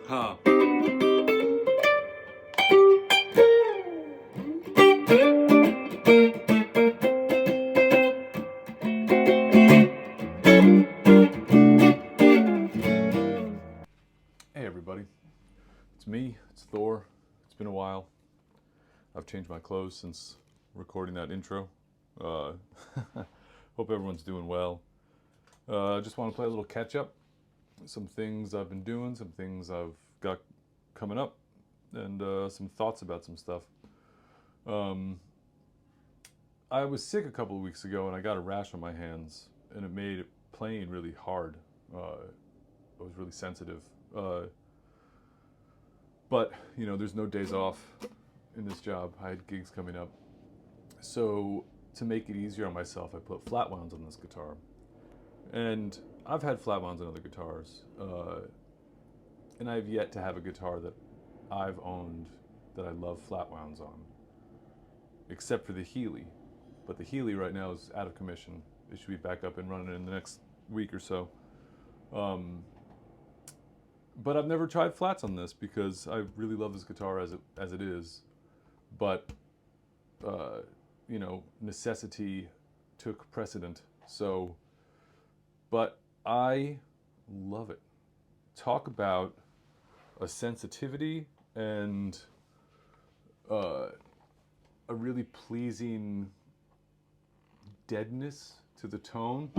Huh. Hey everybody, it's me, it's Thor. It's been a while. I've changed my clothes since recording that intro. Hope everyone's doing well. Just want to play a little catch up. Some things I've been doing, some things I've got coming up, and some thoughts about some stuff. I was sick a couple of weeks ago and I got a rash on my hands and it made playing really hard. I was really sensitive. But, you know, there's no days off in this job. I had gigs coming up. So to make it easier on myself, I put flat wounds on this guitar. And I've had flat wounds on other guitars. And I've yet to have a guitar that I've owned that I love flat wounds on. Except for the Healy. But the Healy right now is out of commission. It should be back up and running in the next week or so. But I've never tried flats on this because I really love this guitar as it is. But you know, necessity took precedent. So, but I love it. Talk about a sensitivity and a really pleasing deadness to the tone.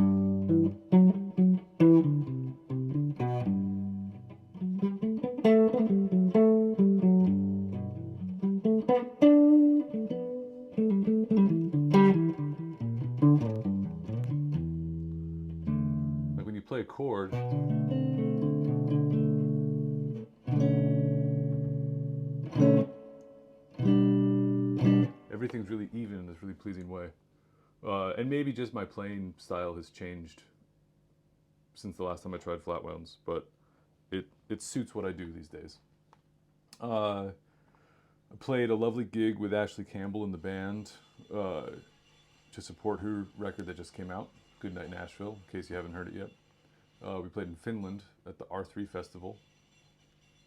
Like when you play a chord, everything's really even in this really pleasing way. And maybe just my playing style has changed since the last time I tried flat wounds, but it suits what I do these days. I played a lovely gig with Ashley Campbell in the band to support her record that just came out, Good Night Nashville, in case you haven't heard it yet. We played in Finland at the R3 Festival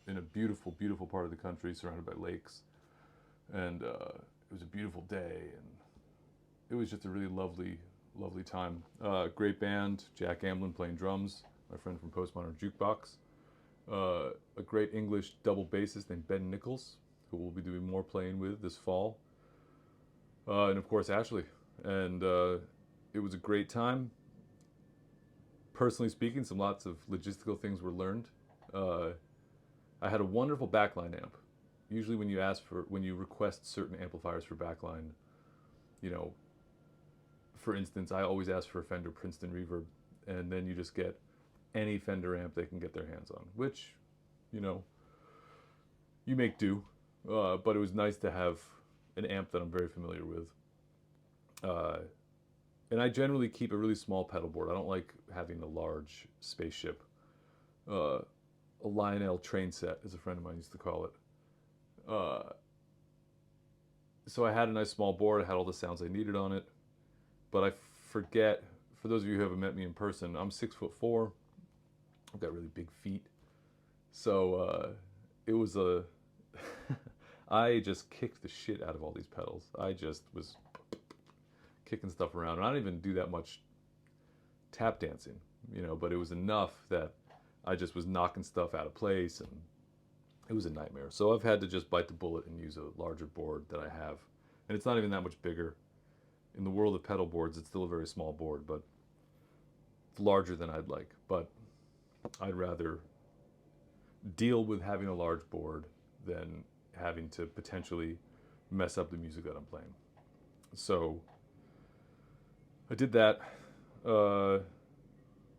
in a beautiful, beautiful part of the country surrounded by lakes. And it was a beautiful day, and it was just a really lovely, lovely time. Great band, Jack Amlin playing drums, my friend from Postmodern Jukebox. A great English double bassist named Ben Nichols, who we'll be doing more playing with this fall. And of course, Ashley. And it was a great time. Personally speaking, lots of logistical things were learned. I had a wonderful backline amp. Usually when you request certain amplifiers for backline, you know, for instance, I always ask for a Fender Princeton Reverb, and then you just get any Fender amp they can get their hands on, which, you know, you make do. But it was nice to have an amp that I'm very familiar with. And I generally keep a really small pedal board. I don't like having a large spaceship. a Lionel train set, as a friend of mine used to call it. Uh, so I had a nice small board. I had all the sounds I needed on it, but I forget. For those of you who haven't met me in person, I'm 6'4". I've got really big feet, so it was a. I just kicked the shit out of all these pedals. I just was kicking stuff around, and I didn't even do that much tap dancing, but it was enough that I just was knocking stuff out of place, and it was a nightmare. So I've had to just bite the bullet and use a larger board that I have, and it's not even that much bigger. In the world of pedal boards, it's still a very small board, but it's larger than I'd like. But I'd rather deal with having a large board than having to potentially mess up the music that I'm playing. So I did that.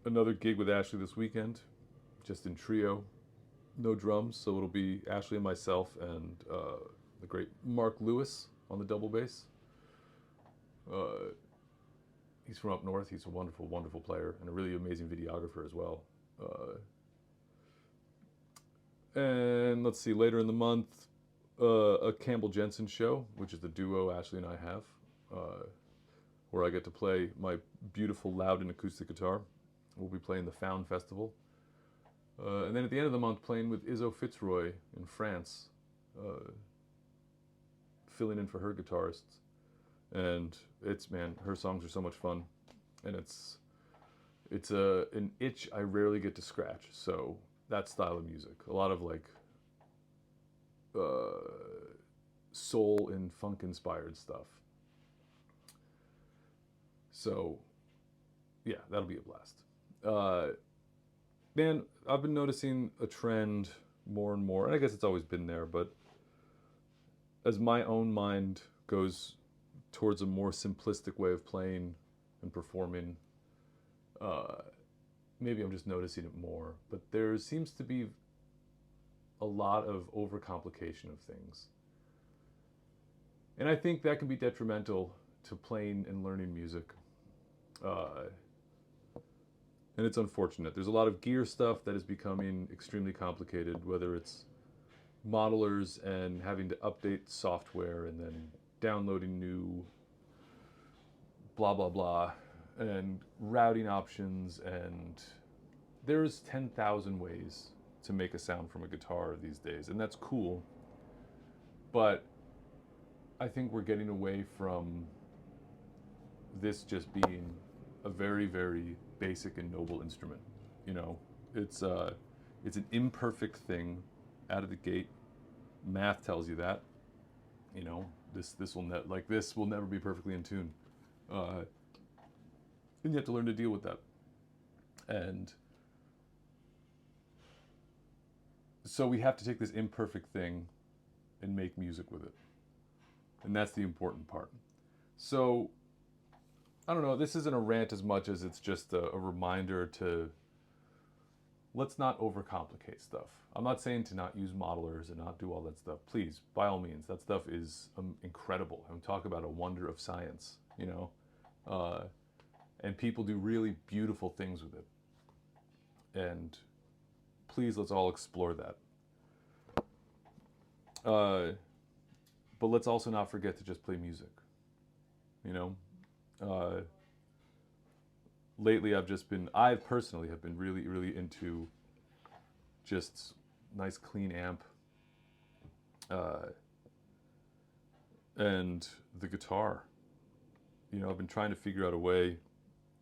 Another gig with Ashley this weekend, just in trio, no drums, so it'll be Ashley and myself and the great Mark Lewis on the double bass. He's from up north. He's a wonderful, wonderful player and a really amazing videographer as well. And let's see, later in the month, a Campbell Jensen show, which is the duo Ashley and I have, where I get to play my beautiful Loudon acoustic guitar. We'll be playing the Found Festival. And then at the end of the month, playing with Izzo Fitzroy in France, filling in for her guitarists. And her songs are so much fun. And it's an itch I rarely get to scratch. So that style of music, a lot of like soul and funk inspired stuff. So yeah, that'll be a blast. Man, I've been noticing a trend more and more, and I guess it's always been there, but as my own mind goes towards a more simplistic way of playing and performing, maybe I'm just noticing it more, but there seems to be a lot of overcomplication of things. And I think that can be detrimental to playing and learning music. And it's unfortunate. There's a lot of gear stuff that is becoming extremely complicated, whether it's modelers and having to update software and then downloading new blah, blah, blah, and routing options. And there's 10,000 ways to make a sound from a guitar these days, and that's cool. But I think we're getting away from this just being a very, very basic and noble instrument. It's an imperfect thing out of the gate. Math tells you that. This will never be perfectly in tune, and you have to learn to deal with that. And so we have to take this imperfect thing and make music with it, and that's the important part. So I don't know, this isn't a rant as much as it's just a reminder to let's not overcomplicate stuff. I'm not saying to not use modelers and not do all that stuff. Please, by all means, that stuff is incredible. I'm talking about a wonder of science, and people do really beautiful things with it. And please, let's all explore that. But let's also not forget to just play music, lately I personally have been really, really into just nice clean amp, and the guitar. I've been trying to figure out a way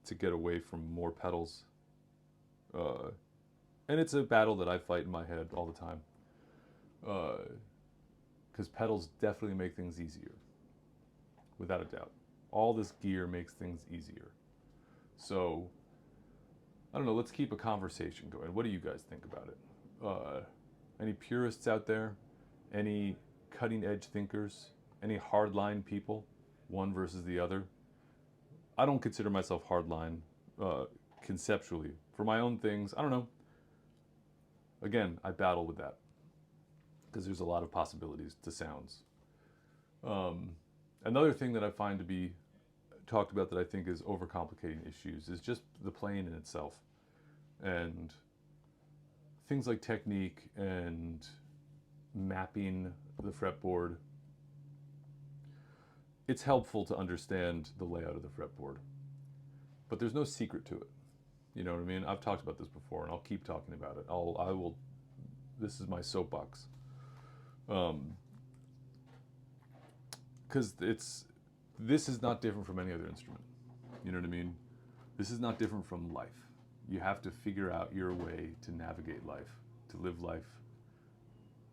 to get away from more pedals, and it's a battle that I fight in my head all the time, because pedals definitely make things easier, without a doubt. All this gear makes things easier. So, I don't know, let's keep a conversation going. What do you guys think about it? Any purists out there? Any cutting edge thinkers? Any hardline people? One versus the other? I don't consider myself hardline conceptually. For my own things, I don't know. Again, I battle with that because there's a lot of possibilities to sounds. Another thing that I find to be talked about that I think is overcomplicating issues is just the playing in itself, and things like technique and mapping the fretboard, it's helpful to understand the layout of the fretboard, but there's no secret to it. You know what I mean? I've talked about this before, and I'll keep talking about it. I will. This is my soapbox, because this is not different from any other instrument. You know what I mean? This is not different from life. You have to figure out your way to navigate life, to live life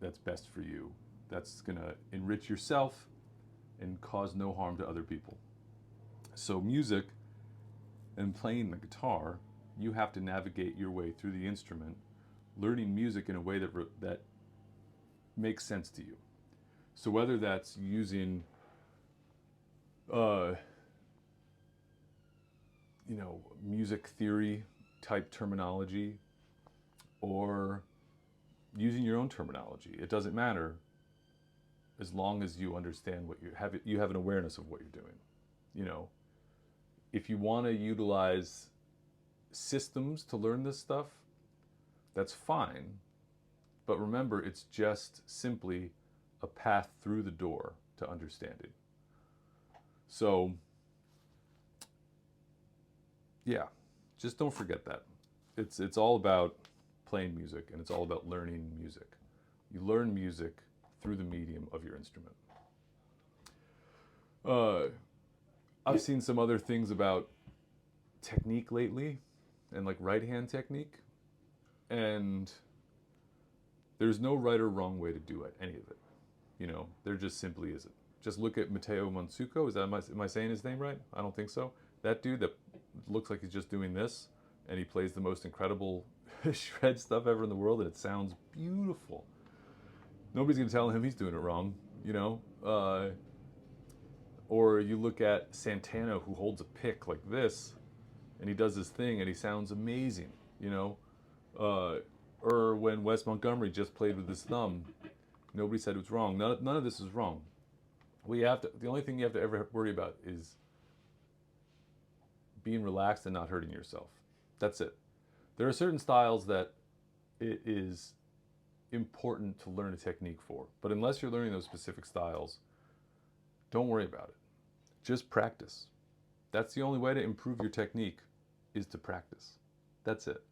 that's best for you, that's gonna enrich yourself and cause no harm to other people. So music and playing the guitar, you have to navigate your way through the instrument, learning music in a way that makes sense to you. So whether that's using, music theory type terminology, or using your own terminology, it doesn't matter, as long as you understand what you have an awareness of what you're doing. You know, if you want to utilize systems to learn this stuff, that's fine. But remember, it's just simply a path through the door to understanding. So, yeah, just don't forget that. It's all about playing music, and it's all about learning music. You learn music through the medium of your instrument. I've seen some other things about technique lately, and like right hand technique, and there's no right or wrong way to do it, any of it. You know, there just simply isn't. Just look at Matteo Monsucco. Am I saying his name right? I don't think so. That dude that looks like he's just doing this, and he plays the most incredible shred stuff ever in the world, and it sounds beautiful. Nobody's gonna tell him he's doing it wrong, you know? Or you look at Santana, who holds a pick like this, and he does his thing, and he sounds amazing, you know? Or when Wes Montgomery just played with his thumb, nobody said it was wrong. None of this is wrong. The only thing you have to ever worry about is being relaxed and not hurting yourself. That's it. There are certain styles that it is important to learn a technique for, but unless you're learning those specific styles, don't worry about it. Just practice. That's the only way to improve your technique, is to practice. That's it.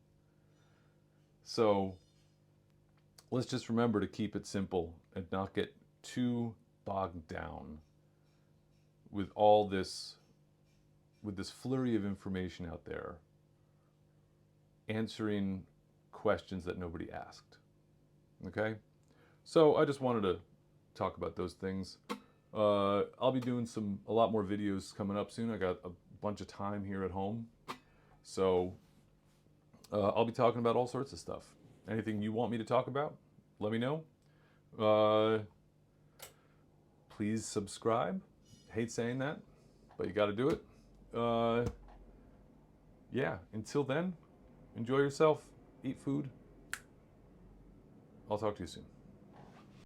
So let's just remember to keep it simple and not get too bogged down with all this, with this flurry of information out there, answering questions that nobody asked. Okay? So I just wanted to talk about those things. I'll be doing a lot more videos coming up soon. I got a bunch of time here at home. So I'll be talking about all sorts of stuff. Anything you want me to talk about, let me know. Please subscribe. Hate saying that, but you got to do it. Yeah, until then, enjoy yourself, eat food. I'll talk to you soon.